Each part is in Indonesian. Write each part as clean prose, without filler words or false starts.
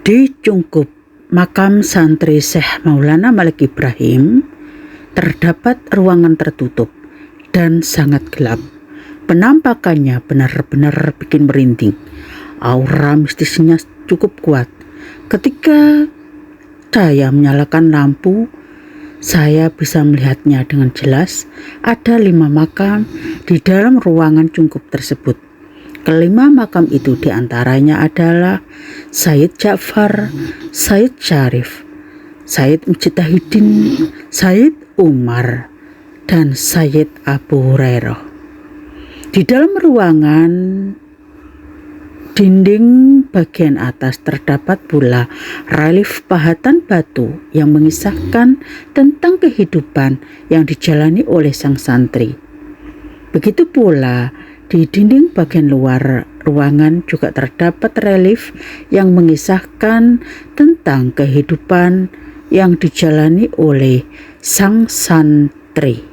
Di Cungkup makam santri Syekh Maulana Malik Ibrahim terdapat ruangan tertutup dan sangat gelap. Penampakannya benar-benar bikin merinding. Aura mistisnya cukup kuat. Ketika saya menyalakan lampu, saya bisa melihatnya dengan jelas. Ada 5 makam di dalam ruangan cungkup tersebut. Kelima makam itu diantaranya adalah Sayyid Ja'far, Sayyid Syarif, Sayyid Mujtahidin, Sayyid Umar, dan Sayyid Abu Hurairah. Di dalam ruangan dinding bagian atas terdapat pula relief pahatan batu yang mengisahkan tentang kehidupan yang dijalani oleh sang santri. Begitu pula di dinding bagian luar ruangan juga terdapat relief yang mengisahkan tentang kehidupan yang dijalani oleh sang santri.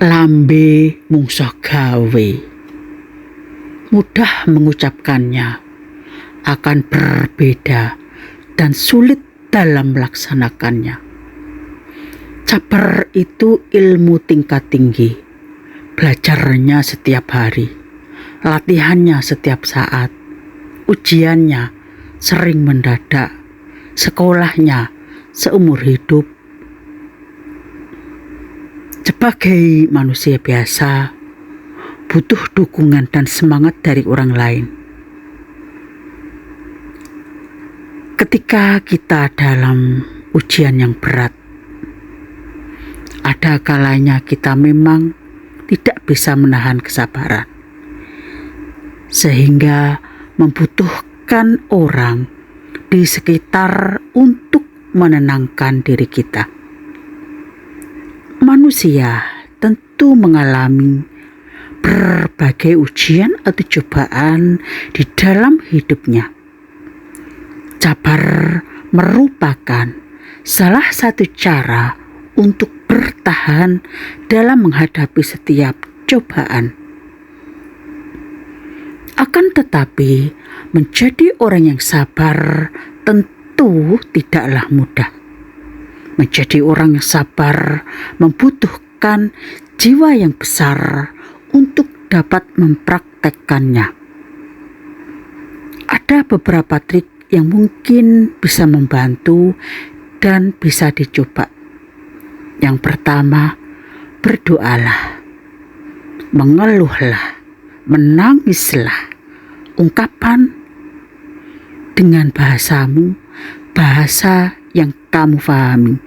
Lambe mungsuh gawe, mudah mengucapkannya, akan berbeda dan sulit dalam melaksanakannya. Sabar itu ilmu tingkat tinggi, belajarnya setiap hari, latihannya setiap saat, ujiannya sering mendadak, sekolahnya seumur hidup. Sebagai manusia biasa, butuh dukungan dan semangat dari orang lain. Ketika kita dalam ujian yang berat, ada kalanya kita memang tidak bisa menahan kesabaran, sehingga membutuhkan orang di sekitar untuk menenangkan diri kita. Manusia tentu mengalami berbagai ujian atau cobaan di dalam hidupnya. Sabar merupakan salah satu cara untuk bertahan dalam menghadapi setiap cobaan. Akan tetapi, menjadi orang yang sabar tentu tidaklah mudah. Menjadi orang yang sabar membutuhkan jiwa yang besar untuk dapat mempraktekkannya. Ada beberapa trik yang mungkin bisa membantu dan bisa dicoba. Yang pertama, berdoalah, mengeluhlah, menangislah. Ungkapan dengan bahasamu, bahasa yang kamu pahami,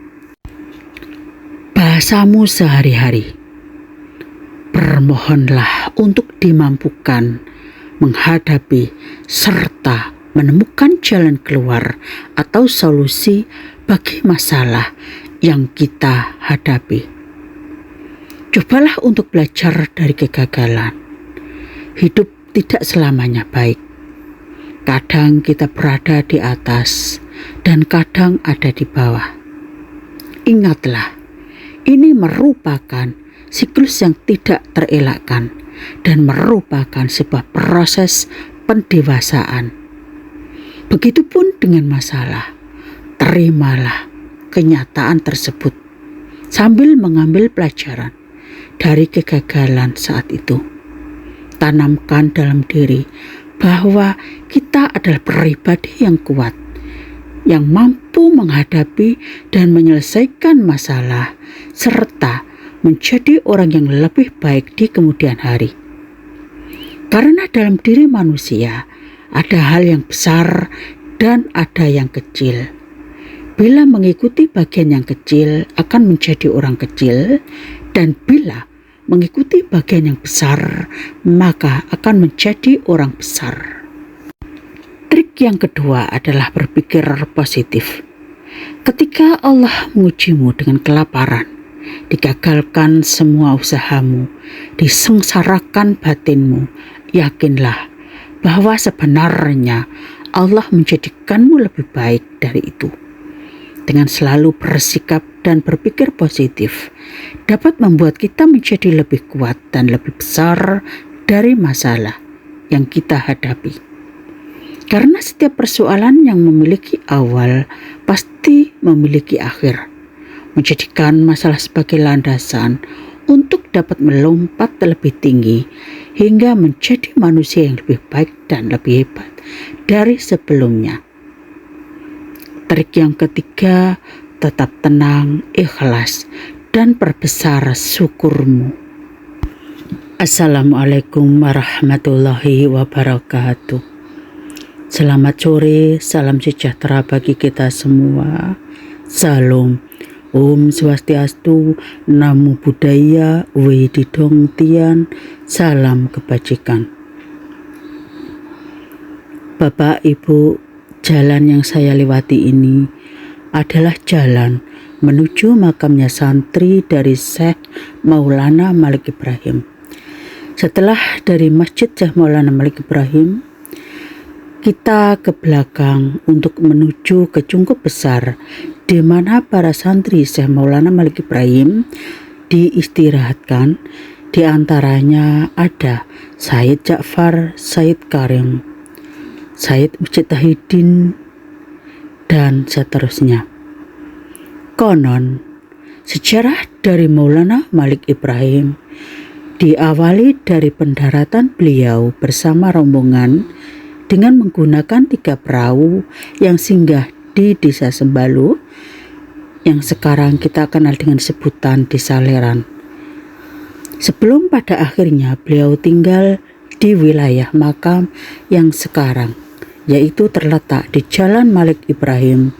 bahasamu sehari-hari. Bermohonlah untuk dimampukan menghadapi serta menemukan jalan keluar atau solusi bagi masalah yang kita hadapi. Cobalah untuk belajar dari kegagalan. Hidup tidak selamanya baik. Kadang kita berada di atas dan kadang ada di bawah. Ingatlah, ini merupakan siklus yang tidak terelakkan dan merupakan sebuah proses pendewasaan. Begitupun dengan masalah. Terimalah kenyataan tersebut sambil mengambil pelajaran dari kegagalan saat itu. Tanamkan dalam diri bahwa kita adalah pribadi yang kuat, yang mampu menghadapi dan menyelesaikan masalah, serta menjadi orang yang lebih baik di kemudian hari. Karena dalam diri manusia ada hal yang besar dan ada yang kecil. Bila mengikuti bagian yang kecil akan menjadi orang kecil, dan bila mengikuti bagian yang besar maka akan menjadi orang besar. Trik yang kedua adalah berpikir positif. Ketika Allah mengujimu dengan kelaparan, digagalkan semua usahamu, disengsarakan batinmu, yakinlah bahwa sebenarnya Allah menjadikanmu lebih baik dari itu. Dengan selalu bersikap dan berpikir positif dapat membuat kita menjadi lebih kuat dan lebih besar dari masalah yang kita hadapi. Karena setiap persoalan yang memiliki awal pasti memiliki akhir. Menjadikan masalah sebagai landasan untuk dapat melompat lebih tinggi hingga menjadi manusia yang lebih baik dan lebih hebat dari sebelumnya. Trik yang ketiga, tetap tenang, ikhlas, dan perbesar syukurmu. Assalamualaikum warahmatullahi wabarakatuh. Selamat sore, salam sejahtera bagi kita semua. Salam, Om Swastiastu, Namo Buddhaya, Wididong Tian, salam kebajikan. Bapak, Ibu, jalan yang saya lewati ini adalah jalan menuju makamnya santri dari Syekh Maulana Malik Ibrahim. Setelah dari Masjid Syekh Maulana Malik Ibrahim, kita ke belakang untuk menuju ke Cungkup Besar, di mana para santri Syekh Maulana Malik Ibrahim diistirahatkan. Di antaranya ada Sayyid Ja'far, Sayyid Karim, Sayyid Mujtahidin, dan seterusnya. Konon, sejarah dari Maulana Malik Ibrahim diawali dari pendaratan beliau bersama rombongan dengan menggunakan 3 perahu yang singgah di Desa Sembalu yang sekarang kita kenal dengan sebutan Desa Leran. Sebelum pada akhirnya beliau tinggal di wilayah makam yang sekarang, yaitu terletak di Jalan Malik Ibrahim,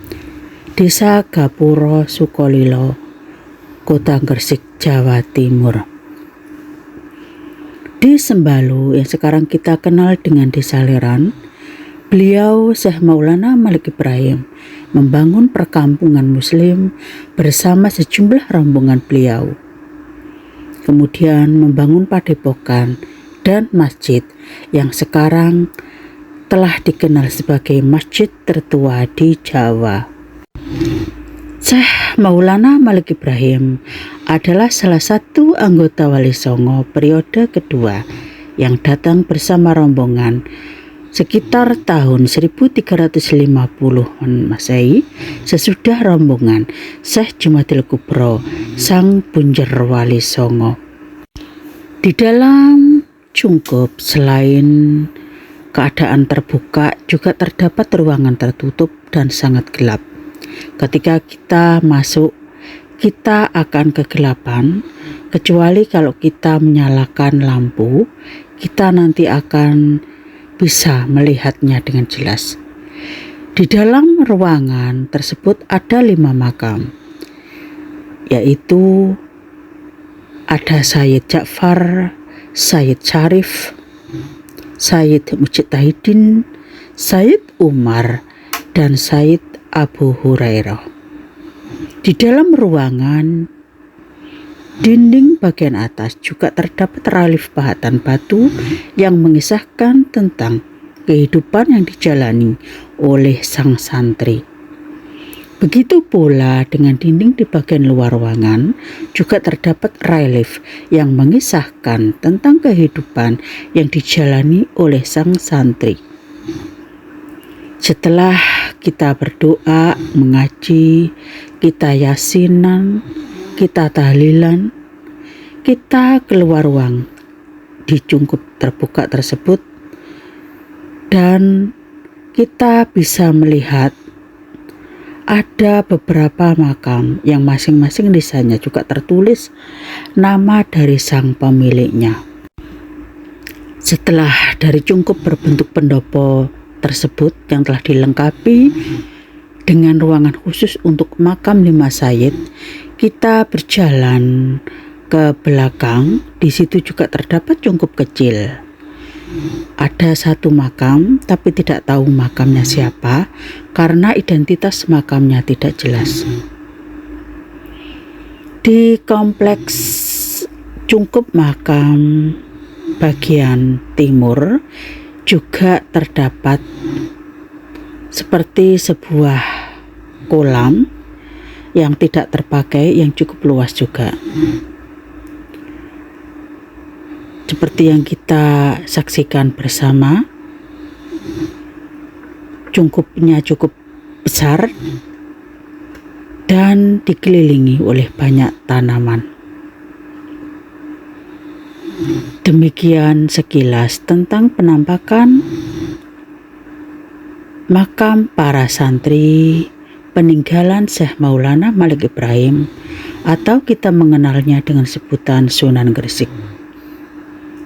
Desa Gapuro, Sukolilo, Kota Gresik, Jawa Timur. Di Sembalu yang sekarang kita kenal dengan Desa Leran, beliau Syekh Maulana Malik Ibrahim membangun perkampungan muslim bersama sejumlah rombongan beliau. Kemudian membangun padepokan dan masjid yang sekarang telah dikenal sebagai masjid tertua di Jawa. Syekh Maulana Malik Ibrahim adalah salah satu anggota Wali Songo periode kedua yang datang bersama rombongan sekitar tahun 1350-an Masehi sesudah rombongan Syekh Jumadil Kubro, sang punjer Wali Songo. Di dalam Cungkup selain keadaan terbuka juga terdapat ruangan tertutup dan sangat gelap. Ketika kita masuk, kita akan kegelapan, kecuali kalau kita menyalakan lampu, kita nanti akan bisa melihatnya dengan jelas. Di dalam ruangan tersebut ada 5 makam, yaitu ada Sayyid Ja'far, Sayyid Syarif, Sayyid Mujtahidin, Sayyid Umar, dan Sayyid Abu Hurairah. Di dalam ruangan, dinding bagian atas juga terdapat relief pahatan batu yang mengisahkan tentang kehidupan yang dijalani oleh sang santri. Begitu pula dengan dinding di bagian luar ruangan juga terdapat relief yang mengisahkan tentang kehidupan yang dijalani oleh sang santri. Setelah kita berdoa, mengaji, kita yasinan, kita tahlilan, kita keluar ruang di Cungkup terbuka tersebut dan kita bisa melihat ada beberapa makam yang masing-masing desainnya juga tertulis nama dari sang pemiliknya. Setelah dari Cungkup berbentuk pendopo tersebut yang telah dilengkapi dengan ruangan khusus untuk makam 5 Sayyid. Kita berjalan ke belakang, di situ juga terdapat cungkup kecil. Ada satu makam, tapi tidak tahu makamnya siapa karena identitas makamnya tidak jelas. Di kompleks cungkup makam bagian timur juga terdapat seperti sebuah kolam yang tidak terpakai, yang cukup luas juga. Seperti yang kita saksikan bersama, cungkupnya cukup besar dan dikelilingi oleh banyak tanaman. Demikian sekilas tentang penampakan makam para santri peninggalan Syekh Maulana Malik Ibrahim, atau kita mengenalnya dengan sebutan Sunan Gresik.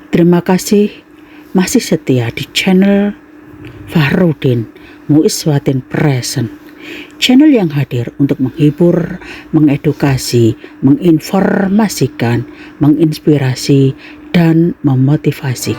Terima kasih masih setia di channel Fahrudin Muiswatin Present, channel yang hadir untuk menghibur, mengedukasi, menginformasikan, menginspirasi, dan memotivasi.